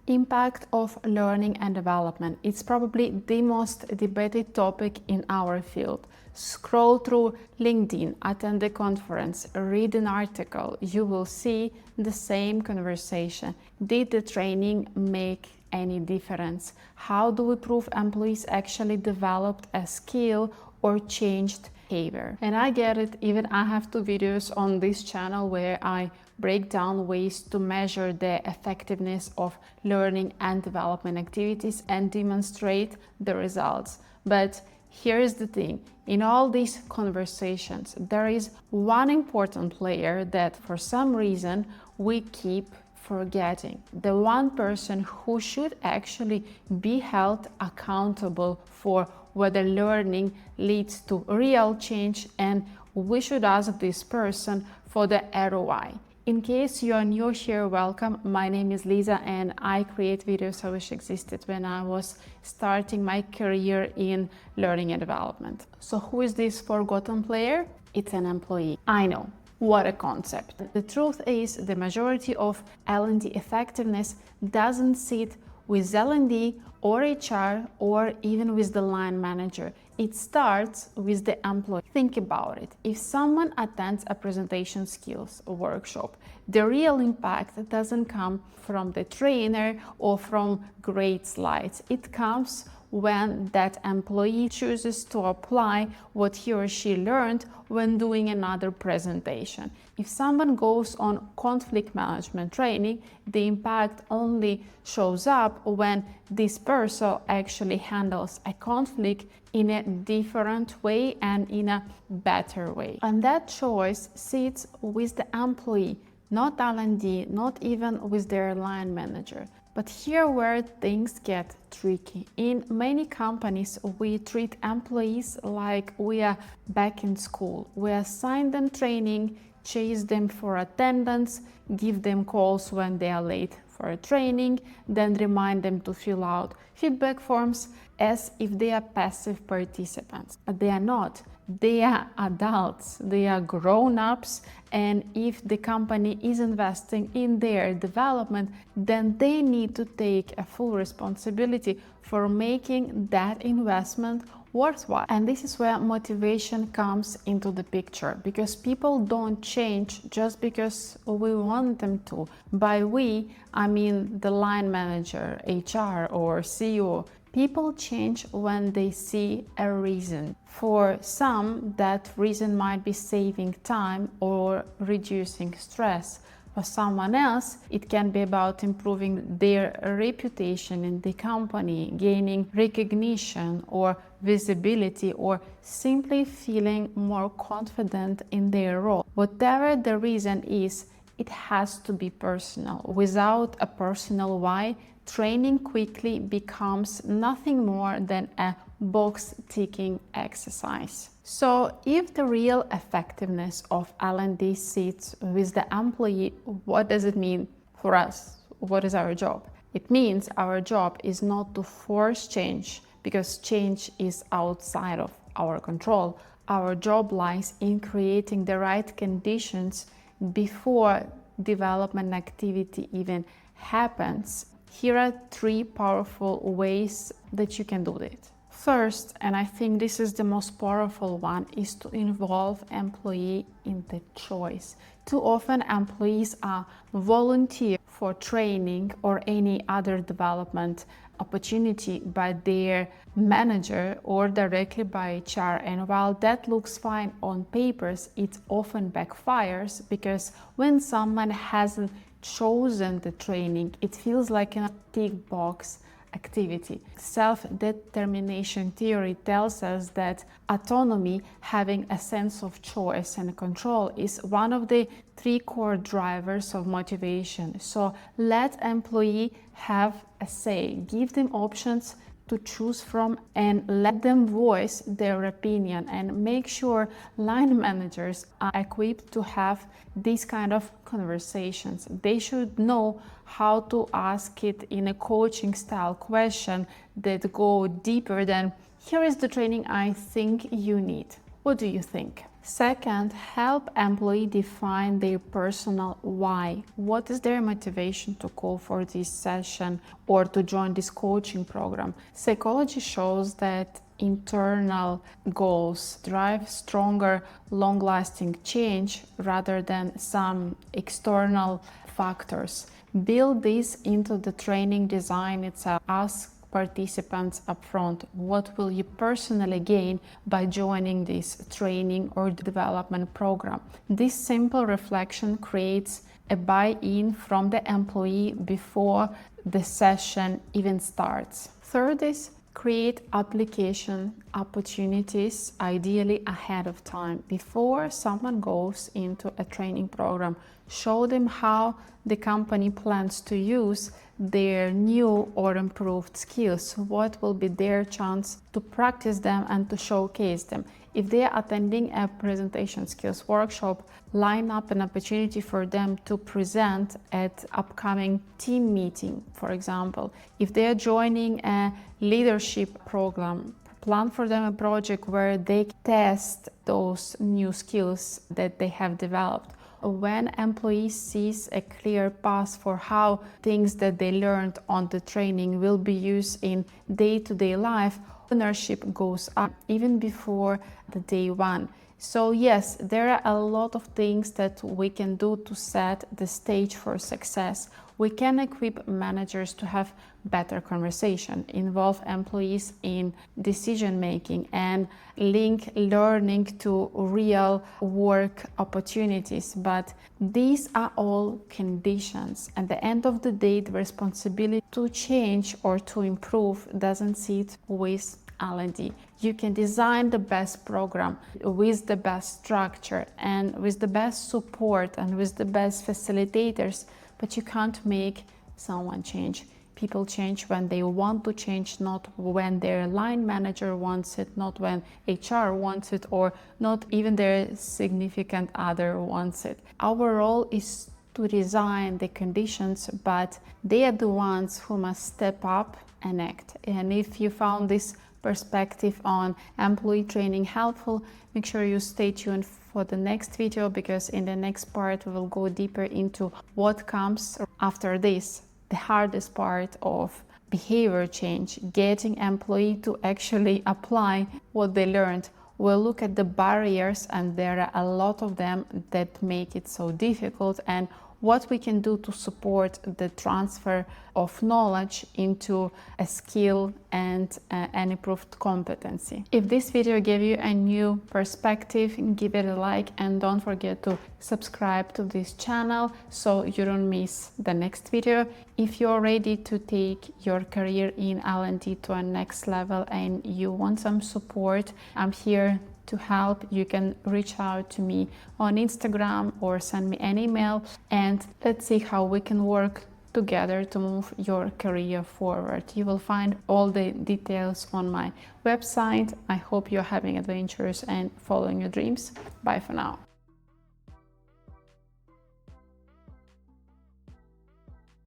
Impact of learning and development. It's probably the most debated topic in our field. Scroll through LinkedIn, attend a conference, read an article, you will see the same conversation. Did the training make any difference? How do we prove employees actually developed a skill or changed behavior? And I get it, even I have 2 videos on this channel where I break down ways to measure the effectiveness of learning and development activities and demonstrate the results. But here's the thing, in all these conversations, there is one important player that for some reason we keep forgetting. The one person who should actually be held accountable for whether learning leads to real change, and we should ask this person for the ROI. In case you are new here, welcome. My name is Lisa and I create videos I wish existed when I was starting my career in learning and development. So who is this forgotten player? It's an employee. I know. What a concept. The truth is the majority of L&D effectiveness doesn't sit with L&D or HR or even with the line manager. It starts with the employee. Think about it. If someone attends a presentation skills workshop, the real impact doesn't come from the trainer or from great slides. It comes when that employee chooses to apply what he or she learned when doing another presentation. If someone goes on conflict management training, the impact only shows up when this person actually handles a conflict in a different way and in a better way. And that choice sits with the employee, not L&D, not even with their line manager. But here where things get tricky. In many companies, we treat employees like we are back in school. We assign them training, chase them for attendance, give them calls when they are late for a training, then remind them to fill out feedback forms as if they are passive participants. But they are not. They are adults, they are grown-ups, and if the company is investing in their development, then they need to take a full responsibility for making that investment worthwhile. And this is where motivation comes into the picture, because people don't change just because we want them to. By we, I mean the line manager, HR or CEO. People change when they see a reason. For some, that reason might be saving time or reducing stress. For someone else, it can be about improving their reputation in the company, gaining recognition or visibility, or simply feeling more confident in their role. Whatever the reason is, it has to be personal. Without a personal why, training quickly becomes nothing more than a box-ticking exercise. So if the real effectiveness of L&D sits with the employee, what does it mean for us? What is our job? It means our job is not to force change, because change is outside of our control. Our job lies in creating the right conditions before development activity even happens. Here are 3 powerful ways that you can do it. First, and I think this is the most powerful one, is to involve employee in the choice. Too often employees are volunteer for training or any other development opportunity by their manager or directly by HR. And while that looks fine on papers, it often backfires, because when someone hasn't chosen the training, it feels like a tick box activity. Self-determination theory tells us that autonomy, having a sense of choice and control, is one of the 3 core drivers of motivation. So let employee have a say, give them options to choose from, and let them voice their opinion, and make sure line managers are equipped to have these kind of conversations. They should know how to ask it in a coaching style question that go deeper than, here is the training I think you need. What do you think? Second, help employee define their personal why. What is their motivation to call for this session or to join this coaching program? Psychology shows that internal goals drive stronger, long-lasting change rather than some external factors. Build this into the training design itself. Ask participants upfront, what will you personally gain by joining this training or development program? This simple reflection creates a buy-in from the employee before the session even starts. Third is create application opportunities, ideally ahead of time. Before someone goes into a training program, show them how the company plans to use their new or improved skills. What will be their chance to practice them and to showcase them? If they are attending a presentation skills workshop, line up an opportunity for them to present at upcoming team meeting, for example. If they are joining a leadership program, plan for them a project where they test those new skills that they have developed. When employees sees a clear path for how things that they learned on the training will be used in day-to-day life, ownership goes up even before the day one. So yes, there are a lot of things that we can do to set the stage for success. We can equip managers to have better conversation, involve employees in decision making, and link learning to real work opportunities. But these are all conditions. At the end of the day, the responsibility to change or to improve doesn't sit with L&D. You can design the best program with the best structure and with the best support and with the best facilitators, but you can't make someone change. People change when they want to change, not when their line manager wants it, not when HR wants it, or not even their significant other wants it. Our role is to design the conditions, but they are the ones who must step up and act. And if you found this perspective on employee training helpful, make sure you stay tuned for the next video, because in the next part we will go deeper into what comes after this, the hardest part of behavior change, getting employee to actually apply what they learned. We'll look at the barriers, and there are a lot of them that make it so difficult, and what we can do to support the transfer of knowledge into a skill and an improved competency. If this video gave you a new perspective, give it a like, and don't forget to subscribe to this channel so you don't miss the next video. If you're ready to take your career in L&D to a next level and you want some support, I'm here to help. You can reach out to me on Instagram or send me an email, and let's see how we can work together to move your career forward. You will find all the details on my website. I hope you're having adventures and following your dreams. Bye for now.